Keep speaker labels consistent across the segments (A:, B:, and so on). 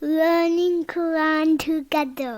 A: learning Quran together.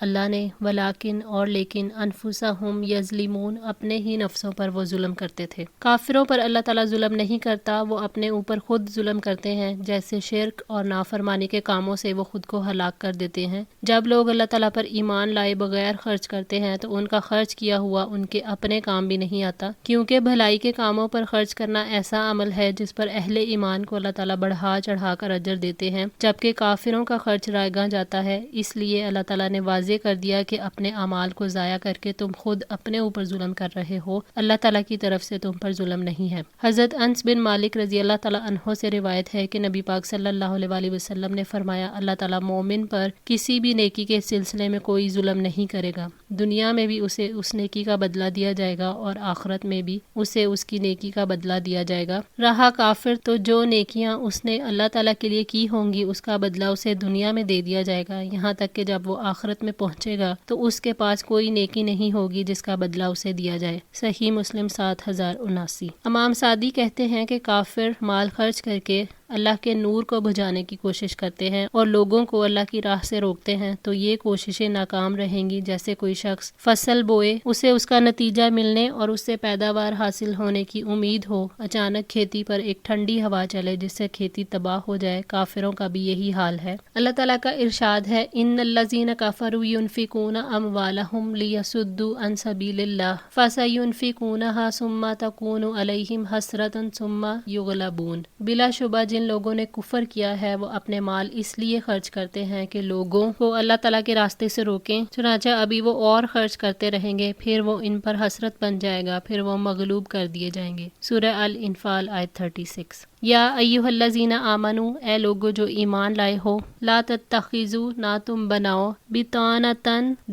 B: اللہ نے، ولیکن اور لیکن انفسہم یظلمون، اپنے ہی نفسوں پر وہ ظلم کرتے تھے۔ کافروں پر اللہ تعالیٰ ظلم نہیں کرتا، وہ اپنے اوپر خود ظلم کرتے ہیں، جیسے شرک اور نافرمانی کے کاموں سے وہ خود کو ہلاک کر دیتے ہیں۔ جب لوگ اللہ تعالیٰ پر ایمان لائے بغیر خرچ کرتے ہیں تو ان کا خرچ کیا ہوا ان کے اپنے کام بھی نہیں آتا، کیونکہ بھلائی کے کاموں پر خرچ کرنا ایسا عمل ہے جس پر اہل ایمان کو اللہ تعالیٰ بڑھا چڑھا کر اجر دیتے ہیں، جبکہ کافروں کا خرچ رائگاں جاتا ہے۔ اس لیے اللہ تعالیٰ نے واضح کر دیا کہ اپنے اعمال کو ضائع کر کے تم خود اپنے اوپر ظلم کر رہے ہو، اللہ تعالیٰ کی طرف سے تم پر ظلم نہیں ہے۔ حضرت انس بن مالک رضی اللہ تعالیٰ عنہ سے روایت ہے کہ نبی پاک صلی اللہ علیہ وآلہ وسلم نے فرمایا، اللہ تعالیٰ مومن پر کسی بھی نیکی کے سلسلے میں کوئی ظلم نہیں کرے گا، دنیا میں بھی اسے اس نیکی کا بدلہ دیا جائے گا اور آخرت میں بھی اسے اس کی نیکی کا بدلہ دیا جائے گا۔ رہا کافر تو جو نیکیاں اس نے اللہ تعالیٰ کے لیے کی ہوں گی اس کا بدلہ اسے دنیا میں دے دیا جائے گا، یہاں تک کہ جب وہ آخرت میں پہنچے گا تو اس کے پاس کوئی نیکی نہیں ہوگی جس کا بدلہ اسے دیا جائے۔ صحیح مسلم 7079۔ امام سعدی کہتے ہیں کہ کافر مال خرچ کر کے اللہ کے نور کو بجھانے کی کوشش کرتے ہیں اور لوگوں کو اللہ کی راہ سے روکتے ہیں تو یہ کوششیں ناکام رہیں گی، جیسے کوئی شخص فصل بوئے، اسے اس کا نتیجہ ملنے اور اس سے پیداوار حاصل ہونے کی امید ہو، اچانک کھیتی پر ایک ٹھنڈی ہوا چلے جس سے کھیتی تباہ ہو جائے۔ کافروں کا بھی یہی حال ہے۔ اللہ تعالیٰ کا ارشاد ہے، ان الذین کفروا ينفقون اموالهم لیصدوا عن سبیل اللہ فسینفقونها ثم تکون علیہم حسرۃ ثم یغلبون۔ بلا شبہ جن لوگوں نے کفر کیا ہے وہ اپنے مال اس لیے خرچ کرتے ہیں کہ لوگوں کو اللہ تعالیٰ کے راستے سے روکیں، چنانچہ ابھی وہ اور خرچ کرتے رہیں گے، پھر وہ ان پر حسرت بن جائے گا، پھر وہ مغلوب کر دیے جائیں گے۔ سورہ الانفال آیت 36۔ یا ایھا الذین آمنوا، اے لوگو جو ایمان لائے ہو، لا تتخذوا، نہ تم بناؤ، بطانۃ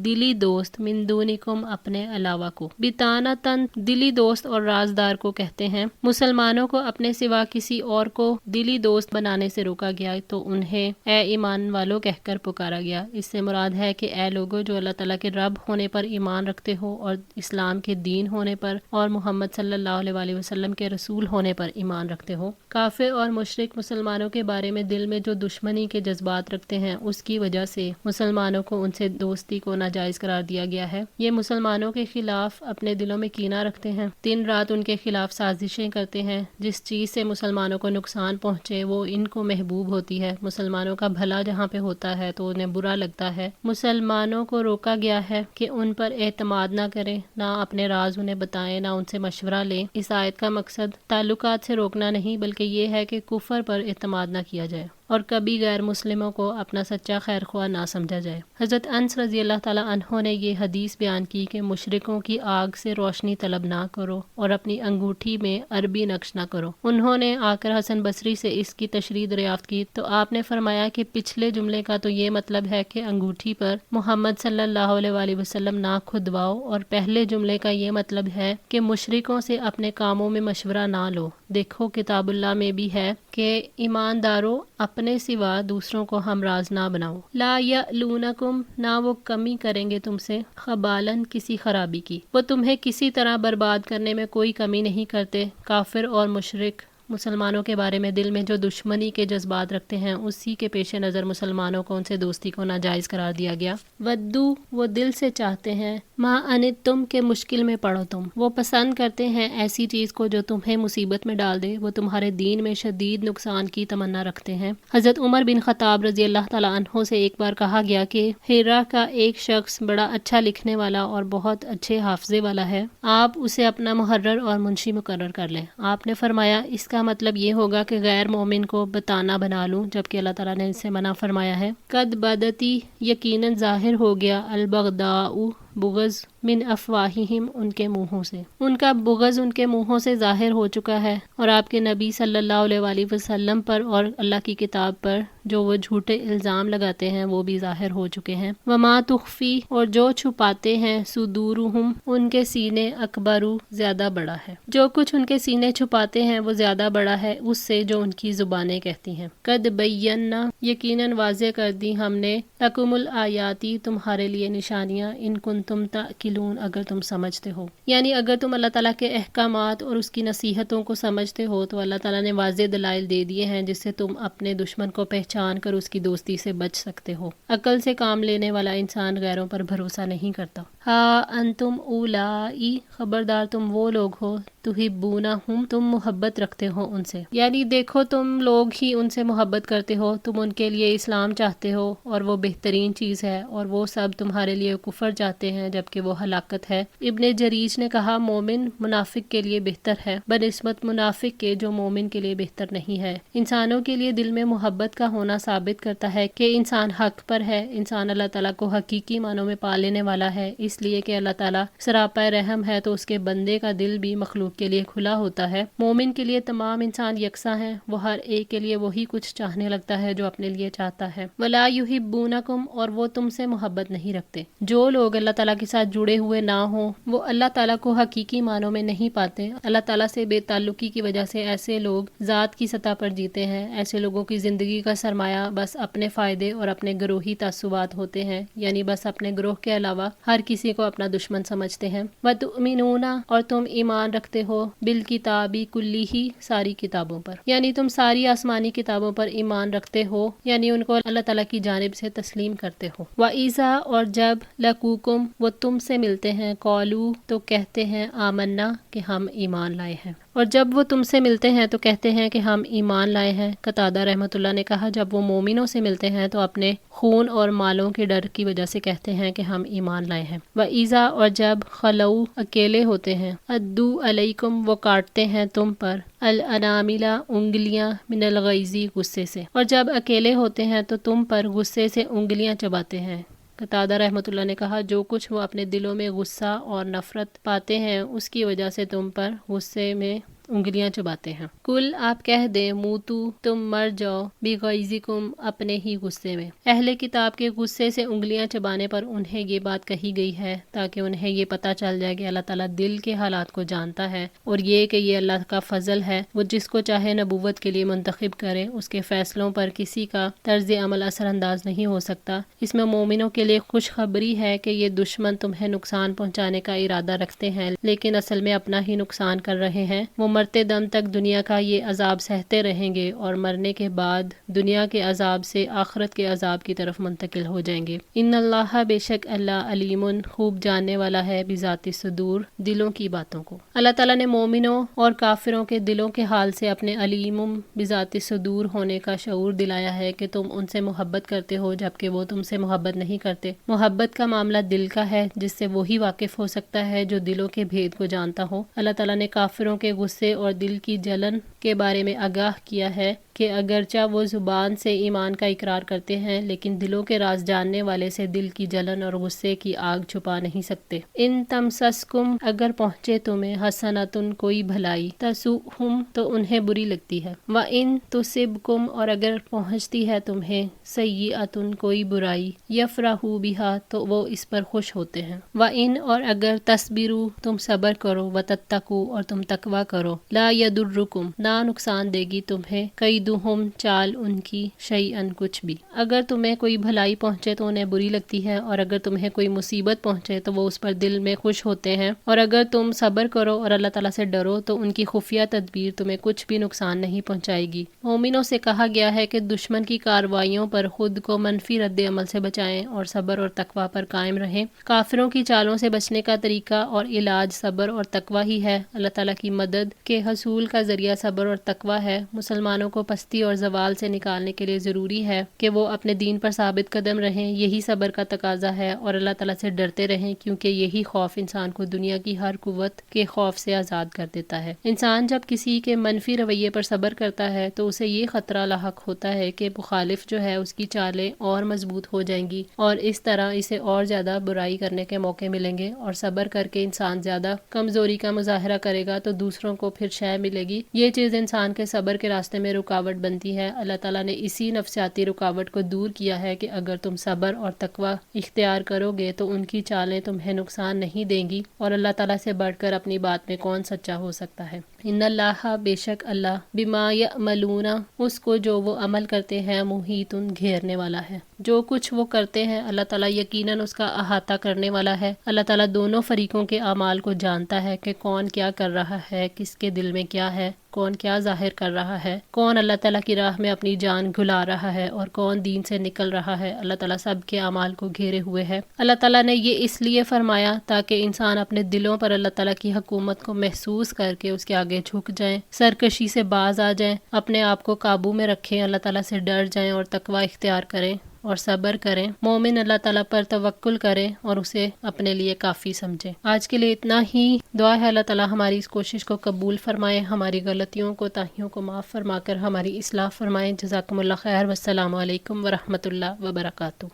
B: دلی دوست، من دونکم اپنے علاوہ کو۔ بطانۃ دلی دوست اور رازدار کو کہتے ہیں۔ مسلمانوں کو اپنے سوا کسی اور کو دلی دوست بنانے سے روکا گیا تو انہیں اے ایمان والو کہہ کر پکارا گیا۔ اس سے مراد ہے کہ اے لوگو جو اللہ تعالیٰ کے رب ہونے پر ایمان رکھتے ہو اور اسلام کے دین ہونے پر اور محمد صلی اللہ علیہ وآلہ وسلم کے رسول ہونے پر ایمان رکھتے ہو۔ کافر اور مشرک مسلمانوں کے بارے میں دل میں جو دشمنی کے جذبات رکھتے ہیں اس کی وجہ سے مسلمانوں کو ان سے دوستی کو ناجائز قرار دیا گیا ہے۔ یہ مسلمانوں کے خلاف اپنے دلوں میں کینہ رکھتے ہیں، دن رات ان کے خلاف سازشیں کرتے ہیں، جس چیز سے مسلمانوں کو نقصان پہنچے وہ ان کو محبوب ہوتی ہے۔ مسلمانوں کا بھلا جہاں پہ ہوتا ہے تو انہیں برا لگتا ہے۔ مسلمانوں کو روکا گیا ہے کہ ان پر اعتماد نہ کریں، نہ اپنے راز انہیں بتائیں، نہ ان سے مشورہ لیں۔ اس آیت کا مقصد تعلقات سے روکنا نہیں بلکہ یہ ہے کہ کفر پر اعتماد نہ کیا جائے اور کبھی غیر مسلموں کو اپنا سچا خیر خواہ نہ سمجھا جائے۔ حضرت انس رضی اللہ تعالیٰ عنہ نے یہ حدیث بیان کی کہ مشرکوں کی آگ سے روشنی طلب نہ کرو اور اپنی انگوٹھی میں عربی نقش نہ کرو۔ انہوں نے آ کر حسن بصری سے اس کی تشریح دریافت کی تو آپ نے فرمایا کہ پچھلے جملے کا تو یہ مطلب ہے کہ انگوٹھی پر محمد صلی اللہ علیہ وآلہ وسلم نہ کھدواؤ، اور پہلے جملے کا یہ مطلب ہے کہ مشرکوں سے اپنے کاموں میں مشورہ نہ لو۔ دیکھو کتاب اللہ میں بھی ہے کہ ایمانداروں اپنے سوا دوسروں کو ہمراز نہ بناؤ۔ لا یألونکم، نہ وہ کمی کریں گے تم سے، خبالن کسی خرابی کی، وہ تمہیں کسی طرح برباد کرنے میں کوئی کمی نہیں کرتے۔ کافر اور مشرک مسلمانوں کے بارے میں دل میں جو دشمنی کے جذبات رکھتے ہیں اسی کے پیش نظر مسلمانوں کو ان سے دوستی کو ناجائز قرار دیا گیا۔ ودو، وہ دل سے چاہتے ہیں، ما انتم، کے مشکل میں پڑو تم، وہ پسند کرتے ہیں ایسی چیز کو جو تمہیں مصیبت میں ڈال دے، وہ تمہارے دین میں شدید نقصان کی تمنا رکھتے ہیں۔ حضرت عمر بن خطاب رضی اللہ تعالیٰ عنہ سے ایک بار کہا گیا کہ ہیرا کا ایک شخص بڑا اچھا لکھنے والا اور بہت اچھے حافظے والا ہے، آپ اسے اپنا محرر اور منشی مقرر کر لیں۔ آپ نے فرمایا اس کا مطلب یہ ہوگا کہ غیر مومن کو بتانا بنا لوں، جبکہ اللہ تعالیٰ نے اس سے منع فرمایا ہے۔ قد بدتی، یقیناً ظاہر ہو گیا، البغضاء، بغض، من افواہہم، ان کے منہوں سے، ان کا بغض ان کے منہوں سے ظاہر ہو چکا ہے، اور آپ کے نبی صلی اللہ علیہ وآلہ وسلم پر اور اللہ کی کتاب پر جو وہ جھوٹے الزام لگاتے ہیں وہ بھی ظاہر ہو چکے ہیں۔ وما تخفی، اور جو چھپاتے ہیں، صدورہم، ان کے سینے، اکبرو، زیادہ بڑا ہے، جو کچھ ان کے سینے چھپاتے ہیں وہ زیادہ بڑا ہے اس سے جو ان کی زبانیں کہتی ہیں۔ قد بینا، یقیناً واضح کر دی ہم نے، لکم الآیاتی، تمہارے لیے نشانیاں، ان کنتم تأقلون، تعقلون، اگر تم سمجھتے ہو. یعنی اگر تم اللہ تعالیٰ کے احکامات اور اس کی نصیحتوں کو سمجھتے ہو تو اللہ تعالیٰ نے واضح دلائل دے دیے ہیں جس سے تم اپنے دشمن کو پہچان کر اس کی دوستی سے بچ سکتے ہو. عقل سے کام لینے والا انسان غیروں پر بھروسہ نہیں کرتا. ہا انتم اولائی، خبردار تم وہ لوگ ہو، تحبونہم، تم محبت رکھتے ہو ان سے. یعنی دیکھو تم لوگ ہی ان سے محبت کرتے ہو، تم ان کے لیے اسلام چاہتے ہو اور وہ بہترین چیز ہے، اور وہ سب تمہارے لیے کفر چاہتے ہیں جبکہ وہ ہلاکت ہے. ابن جریج نے کہا مومن منافق کے لیے بہتر ہے بنسبت منافق کے جو مومن کے لیے بہتر نہیں ہے. انسانوں کے لیے دل میں محبت کا ہونا ثابت کرتا ہے کہ انسان حق پر ہے، انسان اللہ تعالیٰ کو حقیقی معنوں میں پا لینے والا ہے، اس لیے کہ اللہ تعالیٰ سراپا رحم ہے تو اس کے بندے کا دل بھی مخلوق کے لیے کھلا ہوتا ہے. مومن کے لیے تمام انسان یکساں ہیں، وہ ہر ایک کے لیے وہی کچھ چاہنے لگتا ہے جو اپنے لیے چاہتا ہے. وَلَا يُحِبُّونَكُمْ، اور وہ تم سے محبت نہیں رکھتے. جو لوگ اللہ تعالیٰ کے ساتھ جڑے ہوئے نہ ہوں وہ اللہ تعالیٰ کو حقیقی معنوں میں نہیں پاتے. اللہ تعالیٰ سے بے تعلقی کی وجہ سے ایسے لوگ ذات کی سطح پر جیتے ہیں. ایسے لوگوں کی زندگی کا سرمایہ بس اپنے فائدے اور اپنے گروہی تعصبات ہوتے ہیں، یعنی بس اپنے گروہ کے علاوہ ہر کسی کو اپنا دشمن سمجھتے ہیں. وَتُؤْمِنُونَ، اور تم ایمان رکھتے ہو، بالکتابی کلیہ، ساری کتابوں پر، یعنی تم ساری آسمانی کتابوں پر ایمان رکھتے ہو، یعنی ان کو اللہ تعالیٰ کی جانب سے تسلیم کرتے ہو. وَإِذَا، اور جب لَقُوكُمْ، وہ تم سے ملتے ہیں، قَالُوا، تو کہتے ہیں آمنا، کہ ہم ایمان لائے ہیں. اور جب وہ تم سے ملتے ہیں تو کہتے ہیں کہ ہم ایمان لائے ہیں. قتادہ رحمۃ اللہ نے کہا جب وہ مومنوں سے ملتے ہیں تو اپنے خون اور مالوں کے ڈر کی وجہ سے کہتے ہیں کہ ہم ایمان لائے ہیں. وَإِذَا، اور جب خَلَوْا، اکیلے ہوتے ہیں، عَدُّوا عَلَيْكُمْ، وہ کاٹتے ہیں تم پر، الانامل، انگلیاں، من الغیظ، غصے سے. اور جب اکیلے ہوتے ہیں تو تم پر غصے سے انگلیاں چباتے ہیں. قتادہ رحمۃ اللہ نے کہا جو کچھ وہ اپنے دلوں میں غصہ اور نفرت پاتے ہیں اس کی وجہ سے تم پر غصے میں انگلیاں چباتے ہیں. کل، آپ کہہ دیں، موتو، تم مر جاؤ، بغیظکم، اپنے ہی غصے میں. اہل کتاب کے غصے سے انگلیاں چبانے پر انہیں یہ بات کہی گئی ہے تاکہ انہیں یہ پتہ چل جائے کہ اللہ تعالیٰ دل کے حالات کو جانتا ہے، اور یہ کہ یہ اللہ کا فضل ہے، وہ جس کو چاہے نبوت کے لیے منتخب کرے. اس کے فیصلوں پر کسی کا طرز عمل اثر انداز نہیں ہو سکتا. اس میں مومنوں کے لیے خوشخبری ہے کہ یہ دشمن تمہیں نقصان پہنچانے کا ارادہ رکھتے ہیں لیکن اصل میں اپنا ہی نقصان کر رہے ہیں. وہ مرتے دم تک دنیا کا یہ عذاب سہتے رہیں گے اور مرنے کے بعد دنیا کے عذاب سے آخرت کے عذاب کی طرف منتقل ہو جائیں گے. ان اللہ، بے شک اللہ، علیم، خوب جاننے والا ہے، بذات الصدور، دلوں کی باتوں کو. اللہ تعالیٰ نے مومنوں اور کافروں کے دلوں کے حال سے اپنے علیم بذات الصدور ہونے کا شعور دلایا ہے کہ تم ان سے محبت کرتے ہو جبکہ وہ تم سے محبت نہیں کرتے. محبت کا معاملہ دل کا ہے جس سے وہی واقف ہو سکتا ہے جو دلوں کے بھید کو جانتا ہو. اللہ تعالیٰ نے کافروں کے غصے اور دل کی جلن کے بارے میں آگاہ کیا ہے کہ اگرچہ وہ زبان سے ایمان کا اقرار کرتے ہیں لیکن دلوں کے راز جاننے والے سے دل کی جلن اور غصے کی آگ چھپا نہیں سکتے. ان تمسسکم، اگر پہنچے تمہیں، حسنتن، کوئی بھلائی، تسؤہم، تو انہیں بری لگتی ہے. وَإِن تُصِبْكُمْ، اور اگر پہنچتی ہے تمہیں، سیئۃن، کوئی برائی، یفرحوا بہا، تو وہ اس پر خوش ہوتے ہیں. وَإِن، اور اگر تصبروا، تم صبر کرو، وتتقوا، اور تم تقوی کرو، لا یضرکم، نہ نقصان دے گی تمہیں، کیدہم، چال ان کی، شیئن، کچھ بھی. اگر تمہیں کوئی بھلائی پہنچے تو انہیں بری لگتی ہے اور اگر تمہیں کوئی مصیبت پہنچے تو وہ اس پر دل میں خوش ہوتے ہیں. اور اگر تم صبر کرو اور اللہ تعالیٰ سے ڈرو تو ان کی خفیہ تدبیر تمہیں کچھ بھی نقصان نہیں پہنچائے گی. مومنوں سے کہا گیا ہے کہ دشمن کی کارروائیوں پر خود کو منفی رد عمل سے بچائیں اور صبر اور تقوی پر قائم رہیں. کافروں کی چالوں سے بچنے کا طریقہ اور علاج صبر اور تقوی ہی ہے. اللہ تعالیٰ کی مدد کے حصول کا ذریعہ صبر اور تقوی ہے. مسلمانوں کو پستی اور زوال سے نکالنے کے لیے ضروری ہے کہ وہ اپنے دین پر ثابت قدم رہیں، یہی صبر کا تقاضا ہے، اور اللہ تعالیٰ سے ڈرتے رہیں کیونکہ یہی خوف انسان کو دنیا کی ہر قوت کے خوف سے آزاد کر دیتا ہے. انسان جب کسی کے منفی رویے پر صبر کرتا ہے تو اسے یہ خطرہ لاحق ہوتا ہے کہ مخالف جو ہے اس کی چالیں اور مضبوط ہو جائیں گی اور اس طرح اسے اور زیادہ برائی کرنے کے موقع ملیں گے، اور صبر کر کے انسان زیادہ کمزوری کا مظاہرہ کرے گا تو دوسروں کو پھر شے ملے گی. یہ چیز انسان کے صبر کے راستے میں رکاوٹ بنتی ہے. اللہ تعالیٰ نے اسی نفسیاتی رکاوٹ کو دور کیا ہے کہ اگر تم صبر اور تقوی اختیار کرو گے تو ان کی چالیں تمہیں نقصان نہیں دیں گی، اور اللہ تعالیٰ سے بڑھ کر اپنی بات میں کون سچا ہو سکتا ہے. ان اللہ بے شک اللہ بما یعملون اس کو جو وہ عمل کرتے ہیں محیط گھیرنے والا ہے. جو کچھ وہ کرتے ہیں اللہ تعالیٰ یقیناً اس کا احاطہ کرنے والا ہے. اللہ تعالیٰ دونوں فریقوں کے اعمال کو جانتا ہے کہ کون کیا کر رہا ہے, کس کے دل میں کیا ہے, کون کیا ظاہر کر رہا ہے, کون اللہ تعالیٰ کی راہ میں اپنی جان گھلا رہا ہے اور کون دین سے نکل رہا ہے. اللہ تعالیٰ سب کے اعمال کو گھیرے ہوئے ہے. اللہ تعالیٰ نے یہ اس لیے فرمایا تاکہ انسان اپنے دلوں پر اللہ تعالیٰ کی حکومت کو محسوس کر کے اس کے آگے جھک جائیں, سرکشی سے باز آ جائیں, اپنے آپ کو قابو میں رکھیں, اللہ تعالیٰ سے ڈر جائیں اور تقوی اختیار کریں اور صبر کریں. مومن اللہ تعالیٰ پر توکل کریں اور اسے اپنے لیے کافی سمجھیں. آج کے لیے اتنا ہی. دعا ہے اللہ تعالیٰ ہماری اس کوشش کو قبول فرمائے, ہماری غلطیوں کو تاہیوں کو معاف فرما کر ہماری اصلاح فرمائے. جزاکم اللہ خیر. والسلام علیکم ورحمۃ اللہ وبرکاتہ.